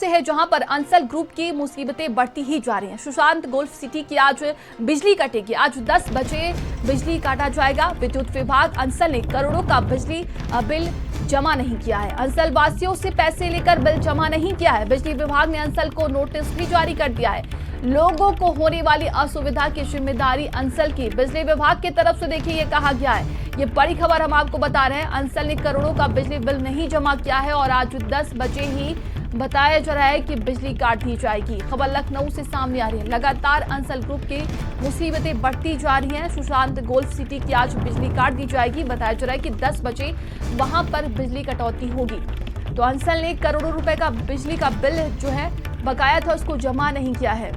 से है जहां पर अंसल ग्रुप की मुसीबतें बढ़ती ही जा रही हैं। सुशांत गोल्फ सिटी की आज बिजली कटेगी। आज 10 बजे बिजली काटा जाएगा। विद्युत विभाग अंसल ने करोड़ों का बिजली बिल जमा नहीं किया है। अंसल वासियों से पैसे लेकर बिल जमा नहीं किया है। बिजली विभाग ने अंसल को नोटिस भी जारी कर दिया है। लोगों को होने वाली असुविधा की जिम्मेदारी अंसल की बिजली विभाग की तरफ से देखिए ये कहा गया है। ये बड़ी खबर हम आपको बता रहे हैं। अंसल ने करोड़ों का बिजली बिल नहीं जमा किया है और आज 10 बजे ही बताया जा रहा है कि बिजली काट दी जाएगी। खबर लखनऊ से सामने आ रही है। लगातार अंसल ग्रुप की मुसीबतें बढ़ती जा रही हैं। सुशांत गोल्फ सिटी की आज बिजली काट दी जाएगी। बताया जा रहा है कि 10 बजे वहां पर बिजली कटौती होगी। तो अंसल ने करोड़ों रुपए का बिजली का बिल जो है बकाया था उसको जमा नहीं किया है।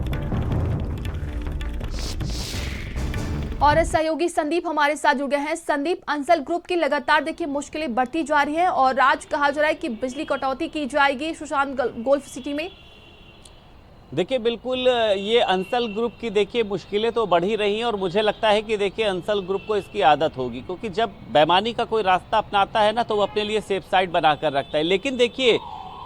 और सहयोगी संदीप हमारे साथ जुड़ गए हैं। संदीप, अंसल ग्रुप की लगातार देखिए मुश्किलें बढ़ती जा रही हैं और आज कहा जा रहा है कि बिजली कटौती की जाएगी सुशांत गोल्फ सिटी में। देखिए बिल्कुल ये अंसल ग्रुप की देखिए मुश्किलें तो बढ़ ही रही हैं और मुझे लगता है कि देखिए अंसल ग्रुप को इसकी आदत होगी, क्योंकि जब बेईमानी का कोई रास्ता अपनाता है ना तो वो अपने लिए सेफ साइड बनाकर रखता है। लेकिन देखिए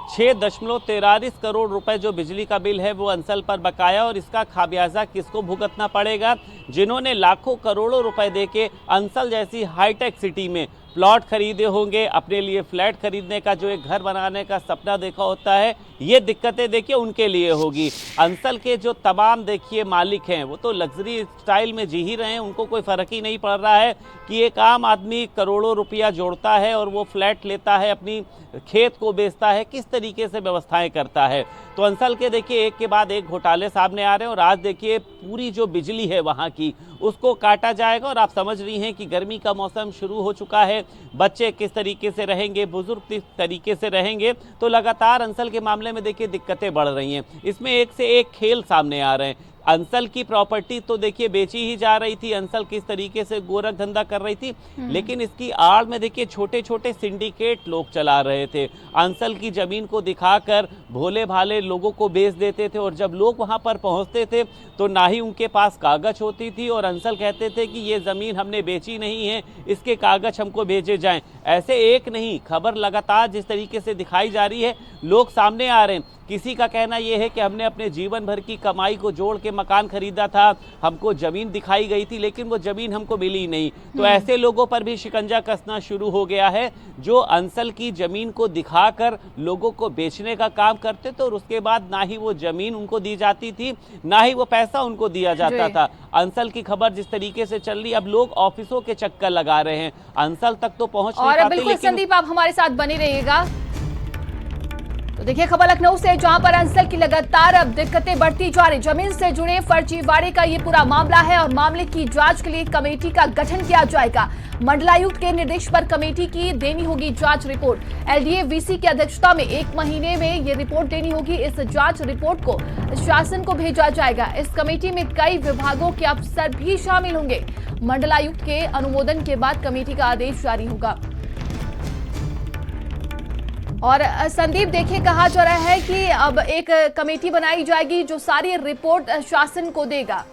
6.43 करोड़ रुपए जो बिजली का बिल है वो अंसल पर बकाया, और इसका खामियाजा किसको भुगतना पड़ेगा? जिन्होंने लाखों करोड़ों रुपए देके अंसल जैसी हाईटेक सिटी में प्लॉट खरीदे होंगे, अपने लिए फ्लैट खरीदने का जो एक घर बनाने का सपना देखा होता है, ये दिक्कतें देखिए उनके लिए होगी। अंसल के जो तमाम देखिए मालिक हैं वो तो लग्जरी स्टाइल में जी ही रहे हैं, उनको कोई फ़र्क ही नहीं पड़ रहा है कि एक आम आदमी करोड़ों रुपया जोड़ता है और वो फ्लैट लेता है, अपनी खेत को बेचता है, किस तरीके से व्यवस्थाएं करता है। तो अंसल के देखिए एक के बाद एक घोटाले सामने आ रहे हैं और आज देखिए पूरी जो बिजली है वहाँ की उसको काटा जाएगा। और आप समझ रही हैं कि गर्मी का मौसम शुरू हो चुका है, बच्चे किस तरीके से रहेंगे, बुजुर्ग किस तरीके से रहेंगे, तो लगातार अंसल के मामले में देखिए दिक्कतें बढ़ रही हैं। इसमें एक से एक खेल सामने आ रहे हैं। अंसल की प्रॉपर्टी तो देखिए बेची ही जा रही थी, अंसल किस तरीके से गोरख धंधा कर रही थी, लेकिन इसकी आड़ में देखिए छोटे छोटे सिंडिकेट लोग चला रहे थे। अंसल की जमीन को दिखाकर भोले भाले लोगों को बेच देते थे और जब लोग वहां पर पहुंचते थे तो ना ही उनके पास कागज होती थी और अंसल कहते थे कि ये जमीन हमने बेची नहीं है, इसके कागज हमको भेजे जाएं। ऐसे एक नहीं, खबर लगातार जिस तरीके से दिखाई जा रही है, लोग सामने आ रहे हैं। किसी का कहना यह है कि हमने अपने जीवन भर की कमाई को जोड़ के मकान खरीदा था, हमको जमीन दिखाई गई थी लेकिन वो जमीन हमको मिली नहीं। तो ऐसे लोगों पर भी शिकंजा कसना शुरू हो गया है जो अंसल की जमीन को दिखाकर लोगों को बेचने का काम करते थे और उसके बाद ना ही वो जमीन उनको दी जाती थी, ना ही वो पैसा उनको दिया जाता था। अंसल की खबर जिस तरीके से चल रही, अब लोग ऑफिसों के चक्कर लगा रहे हैं, अंसल तक तो पहुंच नहीं पाते। बिल्कुल संदीप, आप हमारे साथ बने रहिएगा। तो देखिए खबर लखनऊ से, जहां पर अंसल की लगातार अब दिक्कतें बढ़ती जा रही। जमीन से जुड़े फर्जीवाड़े का ये पूरा मामला है और मामले की जांच के लिए कमेटी का गठन किया जाएगा। मंडलायुक्त के निर्देश पर कमेटी की देनी होगी जांच रिपोर्ट। एलडीए वीसी की अध्यक्षता में 1 महीने में ये रिपोर्ट देनी होगी। इस जांच रिपोर्ट को शासन को भेजा जाएगा। इस कमेटी में कई विभागों के अफसर भी शामिल होंगे। मंडलायुक्त के अनुमोदन के बाद कमेटी का आदेश जारी होगा। और संदीप देखिए कहा जा रहा है कि अब एक कमेटी बनाई जाएगी जो सारी रिपोर्ट शासन को देगा।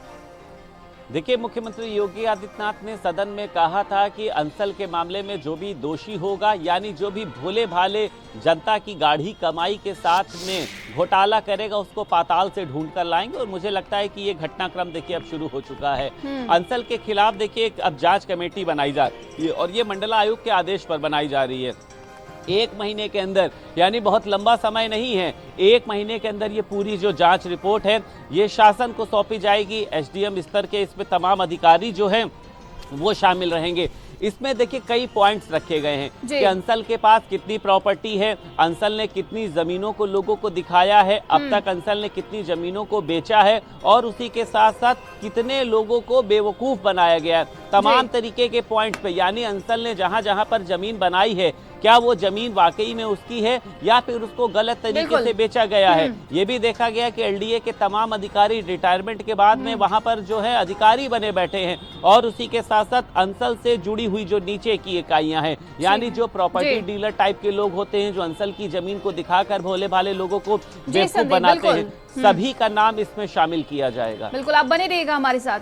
देखिए मुख्यमंत्री योगी आदित्यनाथ ने सदन में कहा था कि अंसल के मामले में जो भी दोषी होगा, यानी जो भी भोले भाले जनता की गाढ़ी कमाई के साथ में घोटाला करेगा, उसको पाताल से ढूंढ कर लाएंगे। और मुझे लगता है कि ये घटनाक्रम देखिए अब शुरू हो चुका है। अंसल के खिलाफ देखिए अब जांच कमेटी बनाई जा रही है और ये मंडलायुक्त के आदेश पर बनाई जा रही है। 1 महीने के अंदर, यानी बहुत लंबा समय नहीं है, 1 महीने के अंदर ये पूरी जो जांच रिपोर्ट है ये शासन को सौंपी जाएगी। एसडीएम स्तर के इसमें तमाम अधिकारी जो हैं वो शामिल रहेंगे। इसमें देखिए कई पॉइंट्स रखे गए हैं कि अंसल के पास कितनी प्रॉपर्टी है, अंसल ने कितनी जमीनों को लोगों को दिखाया है, अब तक अंसल ने कितनी जमीनों को बेचा है और उसी के साथ साथ कितने लोगों को बेवकूफ बनाया गया है। तमाम तरीके के पॉइंट्स पे, यानी अंसल ने जहां जहां पर जमीन बनाई है क्या वो जमीन वाकई में उसकी है या फिर उसको गलत तरीके से बेचा गया है। ये भी देखा गया कि एलडीए के तमाम अधिकारी रिटायरमेंट के बाद में वहां पर जो है अधिकारी बने बैठे हैं और उसी के साथ साथ अंसल से जुड़ी हुई जो नीचे की इकाइयां हैं, यानी जो प्रॉपर्टी डीलर टाइप के लोग होते हैं जो अंसल की जमीन को दिखाकर भोले भाले लोगों को बेवकूफ बनाते हैं, सभी का नाम इसमें शामिल किया जाएगा। बिल्कुल, आप बने रहिएगा हमारे साथ।